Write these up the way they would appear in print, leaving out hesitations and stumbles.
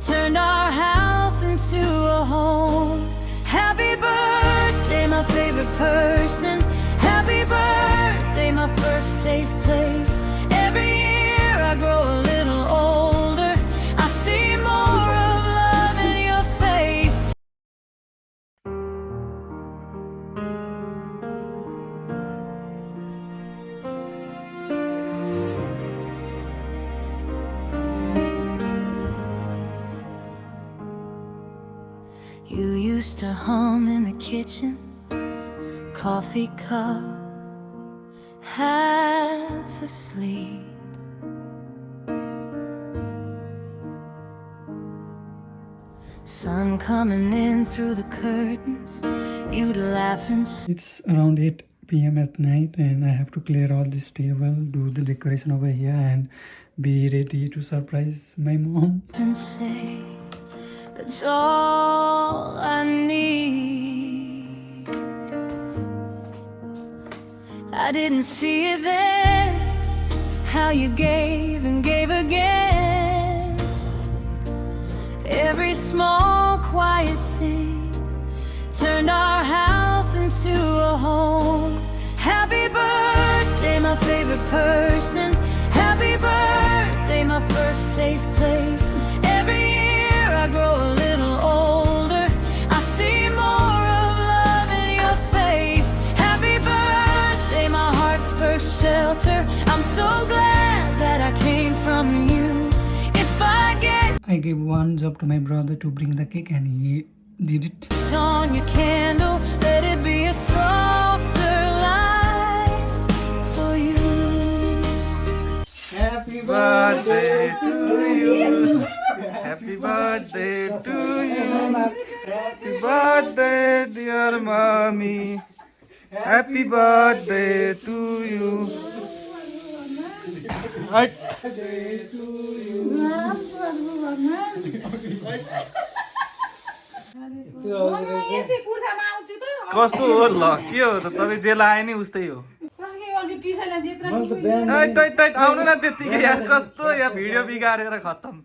turned our house into a home. Happy birthday, my favorite person. Happy birthday, my first safe place. Every year I grow a little older. I see more of love in your face. You used to hum in the kitchen, coffee cup, half asleep. Sun coming in through the curtains, you'd laugh and It's around 8 p.m. at night, and I have to clear all this table, do the decoration over here, and be ready to surprise my mom. say, that's all I need. I didn't see it then, how you gave and gave again. Every small quiet thing turned our house into a home. Happy birthday, my favorite person. Happy birthday, my first safe place. Every year I grow a little older. I see more of love in your face. Happy birthday, my heart's first shelter. I'm so glad that I came from you. If I get I gave one job to my brother to bring the cake, and he did it. on your candle, let it be a softer life for you. Happy Birthday to you. Happy birthday to you. Happy birthday, dear mommy. Happy birthday to you. Right. कस्तो हो ल के हो त तपाईँ जे लाए नि उस्तै हो टाइट टाइट आउनु न त्यतिकै यार कस्तो या भिडियो बिगारेर खत्तम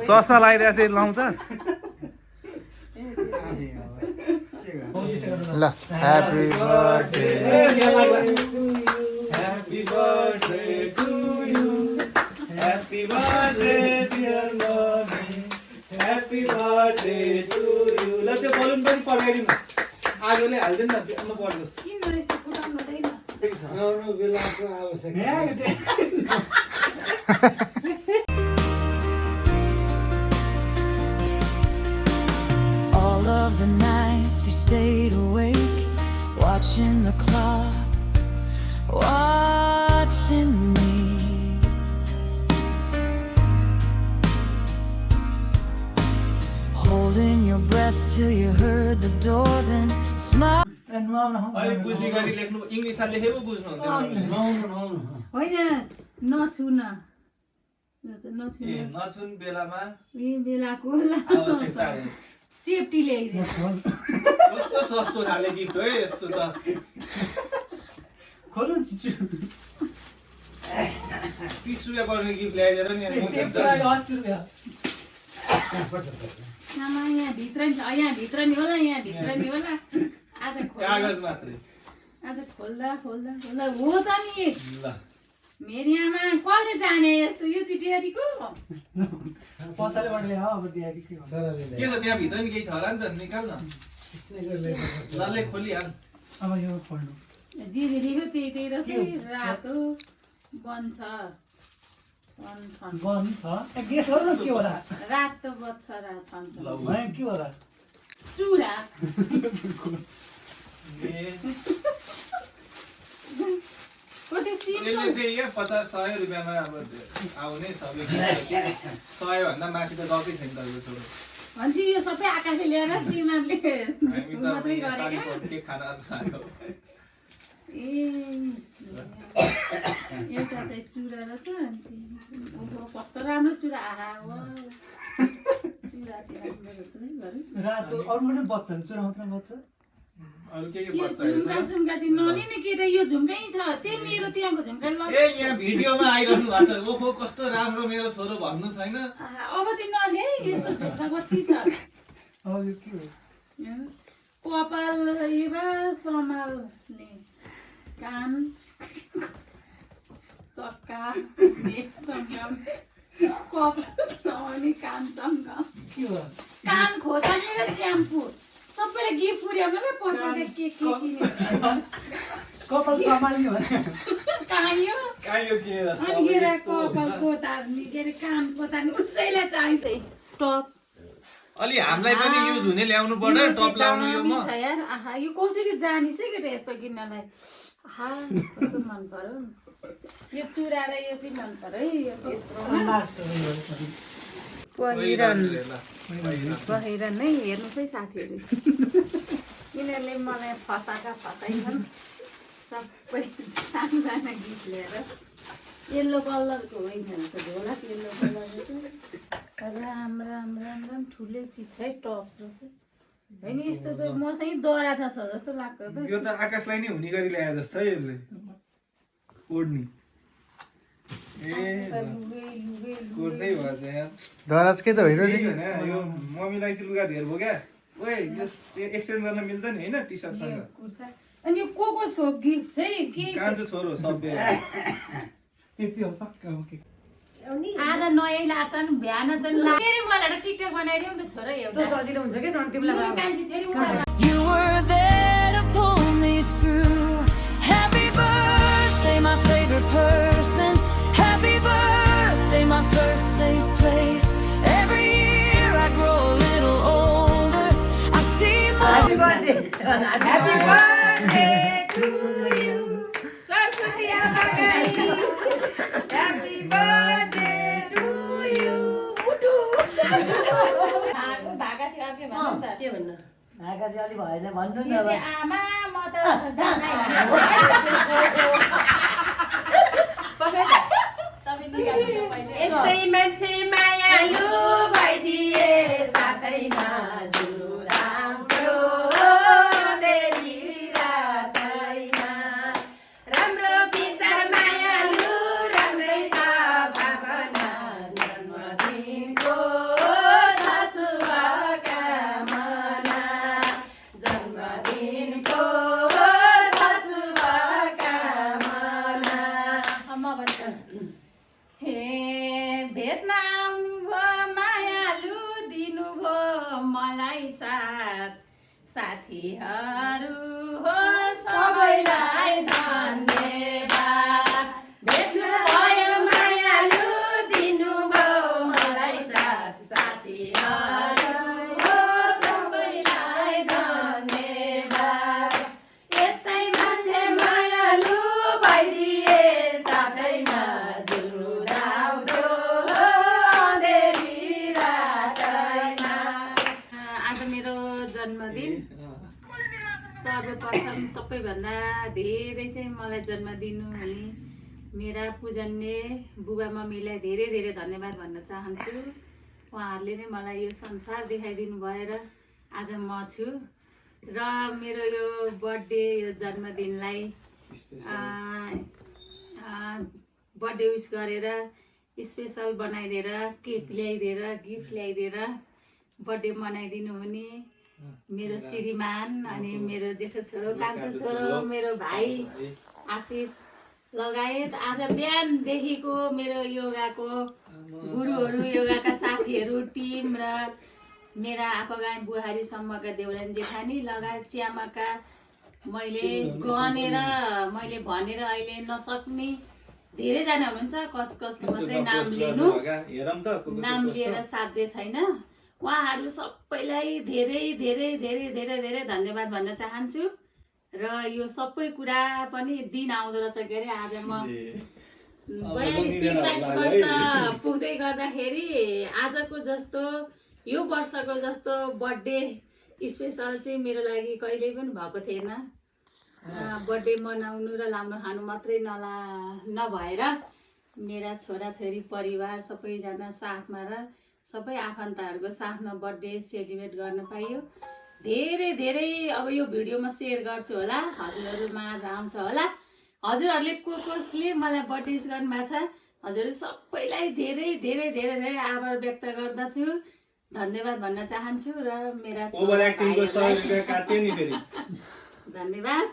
चस्मा लगाइरहेको चाहिँ लाउँछस् ल happy birthday happy birthday to you happy birthday dear mummy happy birthday to you ल त्यो बलुन पनि पड्काइदिनु आगोले हाल्दैन न म पड्कोस् बेलाको आवश्यकता All of the nights you stayed awake, watching the clock, watching me. Holding your breath till you heard the door, then smile. अलि बुझ्ने गरी लेख्नु इंग्लिशमा लेखेको बुझ्नु हुँदैन होइन नछुन ए नछुन बेलामा बेलाको आवश्यकता हो सेफ्टी ल्याइदियो कस्तो सस्तो खाले गिफ्ट हो यस्तो त खोलो चिचु 30 रुपैयाँ पर्ने गिफ्ट ल्याइदिएर नि यहाँ भित्र नि होला आज कागज मात्रै आज खोल्दा हो त नि ल मेरी आमा कसले जाने यस्तो यो चिटियारीको पसलेबाट ल्याऊ अब ड्याडी के के छ त्यहाँ भित्र नि केही छ होला नि त निकाल न लले खोलिहाल अब यो खोल्नु जे लेखेको त्यही रहेछ रातो बन्छ छन् बन छ गेस हो र के होला रातो बच्छरा छन् है के होला चुरा कति सिम्पल यसले चाहिँ यहाँ 50-100 रुपियाँमा अब आउने सबै 100 भन्दा माथि त गएकै छैन त यो छोरो भन्छ यो सबै आकाशले ल्याएर तिमीहरूले हामी त मात्रै अब गरेका के खाना खाएको ए एउटा चाहिँ चुरा रहेछ अनि ओहो कस्तो राम्रो चुरा आहा वा चुरा चाहिँ राम्रो रहेछ है घरि रातो अरू पनि बच्चन चुरा मात्र बच्च अरु के यो बच्चा झुम्का झुम्का चाहिँ नलिने केटा यो झुम्कै छ त्यही मेरो त्यहाँको झुम्का ए यहाँ भिडियोमा आइरहनु भएको छ ओहो कस्तो राम्रो मेरो छोरो भन्नु छैन अब चाहिँ नले यस्तो झुम्का कति छ अब यो के हो कपाल एबा समाल्ने कान चक्का चम्काउने कपाल लगाउने कान चम्काउने के हो कान खोज्ने र स्याम्पू सबैले गिफ्ट पुर्याउनु र पसलले के किने कपाल सम्हाल्ने हो कायो कायो के अनि के रे कपाल कोतार्ने के रे कान कोतार्ने उसैलाई चाहिन्छ टप अलि हामीलाई पनि युज हुने ल्याउनु पर्यो टप लाउनु यो म छ यार आहा यो कसरी जानिस है केटा यस्तो किन्नलाई आहा कस्तो मन पर्यो यो चुरा र यो चाहिँ मन पर्यो है यो क्षेत्रमा पहिरन नै हेर्नुहोस् है साथीहरू यिनीहरूले मलाई फसाइछन् सबै सानो सानो गीत लिएर येल्लो कलरको होइन त झोला येल्लो कलरको चाहिँ राम राम राम राम ठुलै चिज छ है टप्स र चाहिँ होइन यस्तो त मसँग दरा छ जस्तो लाग्छ त यो त आकाशलाई नै हुने गरी ल्याए जस्तो है यसले ओड्नी ए कोर्दै भएछ यहाँ दराज के त होइन त्यही होइन यो मम्मीलाई चाहिँ लुगा धेर भयो क्या ओए यो एक्सचेन्ज गर्न मिल्छ नि होइन टी सर्टसँग कुर्ता अनि यो कसको गिफ्ट चाहिँ के कान्छो छोरो सबै यति हो सक्का ओके आज नयाँ लाछन् बिहान चाहिँ लाग्यो मलाई टिकटक बनाइदिउँ त छोरा एउटा सजिलो हुन्छ के झन् तिमीलाई कान्छी छोरी उता You were there to pull me through. Happy birthday, my favorite person. Happy birthday, my first safe place. Every year I grow a little older. I see my Happy birthday to you. Saraswati Amagai. Happy birthday to you. Mutu. भागा चाहिँ अर्कै भन्नु त के भन्नु भाका चाहिँ अलि भएन भन्नु न यो चाहिँ आमा म त जानै यस्तै मान्छे मायालु भइदिए साथैमा जुलु राम्रो देरी रातैमा राम्रो विचार मायालु राम्रै छ भावना जन्मदिनको शुभकामना जन्मदिनको शुभकामना म भन्छ हे भेट्न आउनुभयो मायालु दिनुभयो मलाई साथ साथीहरू हो सबैलाई धन्यवाद भेट्नु भयो मायालु दिनुभयो मलाई साथ साथीहरू हो सबैलाई धन्यवाद यस्तै मान्छे मायालु भइदिए साथैमा जुलु धाउदो अँधेरी रातैमा आज मेरो जन्मदिन सर्वप्रथम सबैभन्दा धेरै चाहिँ मलाई जन्म दिनु हुने मेरा पूजनीय बुबा मम्मीलाई धेरै धेरै धन्यवाद भन्न चाहन्छु उहाँहरूले नै मलाई यो संसार देखाइदिनु भएर आज म छु र मेरो यो बर्थडे यो जन्मदिनलाई बर्थडे विस गरेर स्पेसल बनाइदिएर केक ल्याइदिएर गिफ्ट ल्याइदिएर बर्थडे मनाइदिनु हुने मेरो श्रीमान अनि मेरो जेठो छोरो कान्छो छोरो मेरो भाइ आशिष लगायत आज बिहानदेखिको मेरो योगाको गुरुहरू योगाका साथीहरू टिम र मेरा आफगाई बुहारीसम्मका देउरानी जेठानी लगायत च्यामाका मैले गनेर मैले भनेर अहिले नसक्ने धेरैजना हुनुहुन्छ कसको मात्रै नाम लिनु नाम लिएर साध्य छैन उहाँहरू सबैलाई धेरै धेरै धेरै धेरै धेरै धन्यवाद भन्न चाहन्छु र यो सबै कुरा पनि दिन आउँदो रहेछ के अरे आज म 42-43 वर्ष पुग्दै गर्दाखेरि आजको जस्तो यो वर्षको जस्तो बर्थडे स्पेसल चाहिँ मेरो लागि कहिल्यै पनि भएको थिएन बर्थडे मनाउनु र लाउनु खानु मात्रै नभएर मेरा छोराछोरी परिवार सबैजना साथमा र सबै आफन्तहरूको साथमा बर्थडे सेलिब्रेट गर्न पाइयो धेरै धेरै अब यो भिडियोमा सेयर गर्छु होला, हजुरहरू माझ आउँछ होला। हजुरहरूले कसले मलाई बर्थडे विस गर्नुभएको छ, हजुरहरू सबैलाई धेरै धेरै धेरै धेरै आभार व्यक्त गर्दछु, धन्यवाद भन्न चाहन्छु। र मेरा ओभर एक्टिङको 100 रुपैयाँ काट्यो नि फेरि। धन्यवाद।